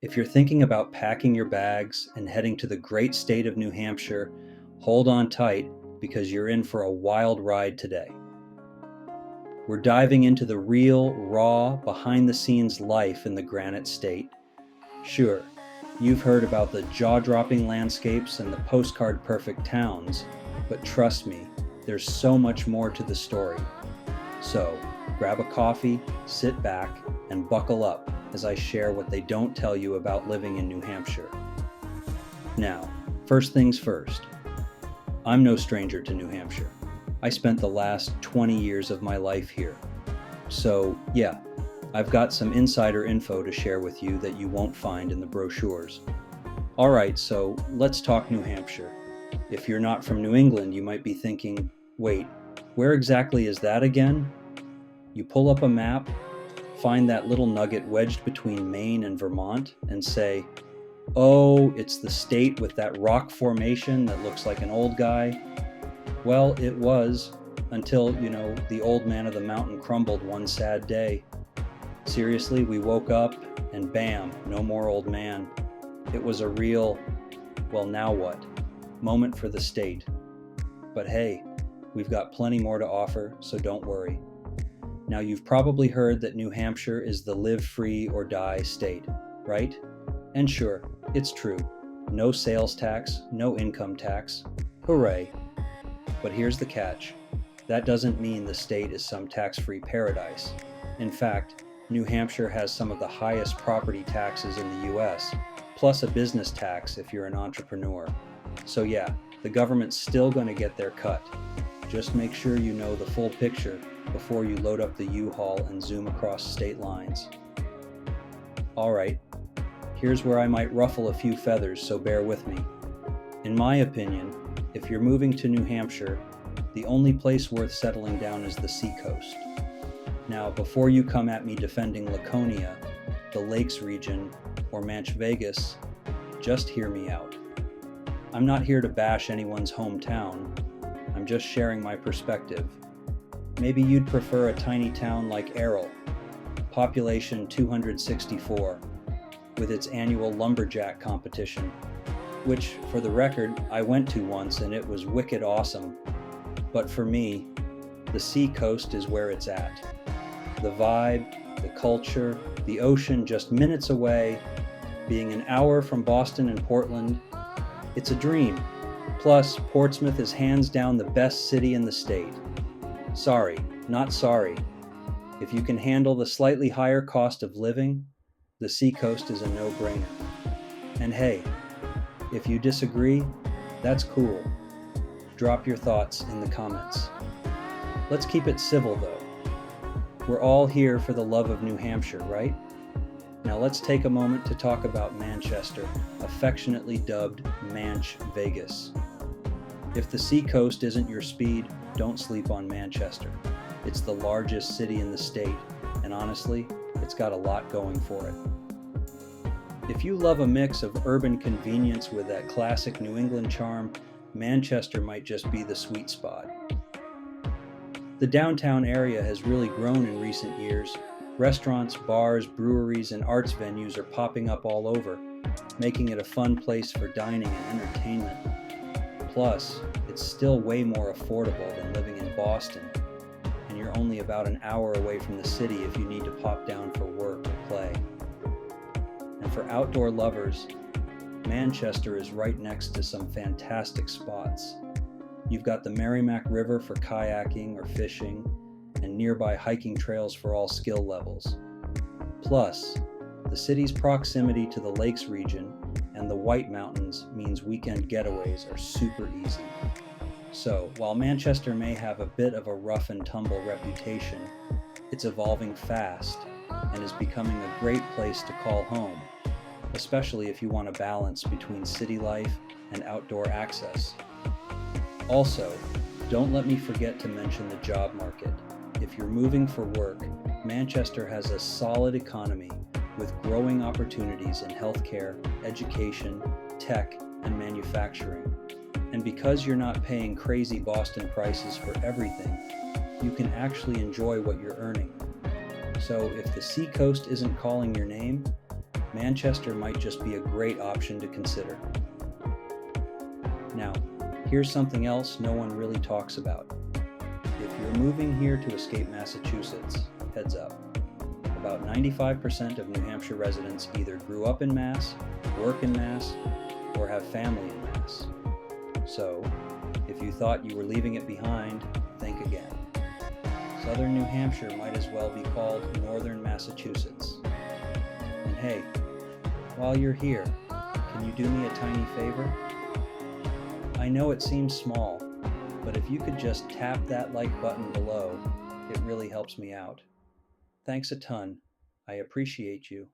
If you're thinking about packing your bags and heading to the great state of New Hampshire, hold on tight because you're in for a wild ride today. We're diving into the real, raw, behind the scenes life in the Granite State. Sure, you've heard about the jaw dropping landscapes and the postcard perfect towns, but trust me, there's so much more to the story. So, grab a coffee, sit back, and buckle up as I share what they don't tell you about living in New Hampshire. Now, first things first, I'm no stranger to New Hampshire. I spent the last 20 years of my life here. So, yeah, I've got some insider info to share with you that you won't find in the brochures. Alright, so let's talk New Hampshire. If you're not from New England, you might be thinking, wait, where exactly is that again? You pull up a map, find that little nugget wedged between Maine and Vermont, and say, oh, it's the state with that rock formation that looks like an old guy. Well, it was, until, the old man of the mountain crumbled one sad day. Seriously, we woke up, and bam, no more old man. It was a real, well, now what, moment for the state. But hey, we've got plenty more to offer, so don't worry. Now, you've probably heard that New Hampshire is the live free or die state, right? And sure, it's true. No sales tax, no income tax. Hooray. But here's the catch. That doesn't mean the state is some tax-free paradise. In fact, New Hampshire has some of the highest property taxes in the US, plus a business tax if you're an entrepreneur. So yeah, the government's still going to get their cut. Just make sure you know the full picture before you load up the U-Haul and zoom across state lines. Alright, here's where I might ruffle a few feathers, so bear with me. In my opinion, if you're moving to New Hampshire, the only place worth settling down is the seacoast. Now, before you come at me defending Laconia, the Lakes region, or Manch Vegas, just hear me out. I'm not here to bash anyone's hometown. I'm just sharing my perspective. Maybe you'd prefer a tiny town like Errol, population 264, with its annual lumberjack competition, which, for the record, I went to once and it was wicked awesome. But for me, the sea coast is where it's at. The vibe, the culture, the ocean just minutes away, being an hour from Boston and Portland, it's a dream. Plus, Portsmouth is hands down the best city in the state. Sorry, not sorry. If you can handle the slightly higher cost of living, the seacoast is a no-brainer. And hey, if you disagree, that's cool. Drop your thoughts in the comments. Let's keep it civil though. We're all here for the love of New Hampshire, right? Now let's take a moment to talk about Manchester, affectionately dubbed Manch Vegas. If the seacoast isn't your speed, don't sleep on Manchester. It's the largest city in the state, and honestly, it's got a lot going for it. If you love a mix of urban convenience with that classic New England charm, Manchester might just be the sweet spot. The downtown area has really grown in recent years. Restaurants, bars, breweries, and arts venues are popping up all over, making it a fun place for dining and entertainment. Plus, it's still way more affordable than living in Boston, and you're only about an hour away from the city if you need to pop down for work or play. And for outdoor lovers, Manchester is right next to some fantastic spots. You've got the Merrimack River for kayaking or fishing, and nearby hiking trails for all skill levels. Plus, the city's proximity to the Lakes region and the White Mountains means weekend getaways are super easy. So, while Manchester may have a bit of a rough and tumble reputation, it's evolving fast and is becoming a great place to call home, especially if you want a balance between city life and outdoor access. Also, don't let me forget to mention the job market. If you're moving for work, Manchester has a solid economy with growing opportunities in healthcare, education, tech, and manufacturing. And because you're not paying crazy Boston prices for everything, you can actually enjoy what you're earning. So if the seacoast isn't calling your name, Manchester might just be a great option to consider. Now, here's something else no one really talks about. If you're moving here to escape Massachusetts, heads up. About 95% of New Hampshire residents either grew up in Mass, work in Mass, or have family in Mass. So, if you thought you were leaving it behind, think again. Southern New Hampshire might as well be called Northern Massachusetts. And hey, while you're here, can you do me a tiny favor? I know it seems small, but if you could just tap that like button below, it really helps me out. Thanks a ton. I appreciate you.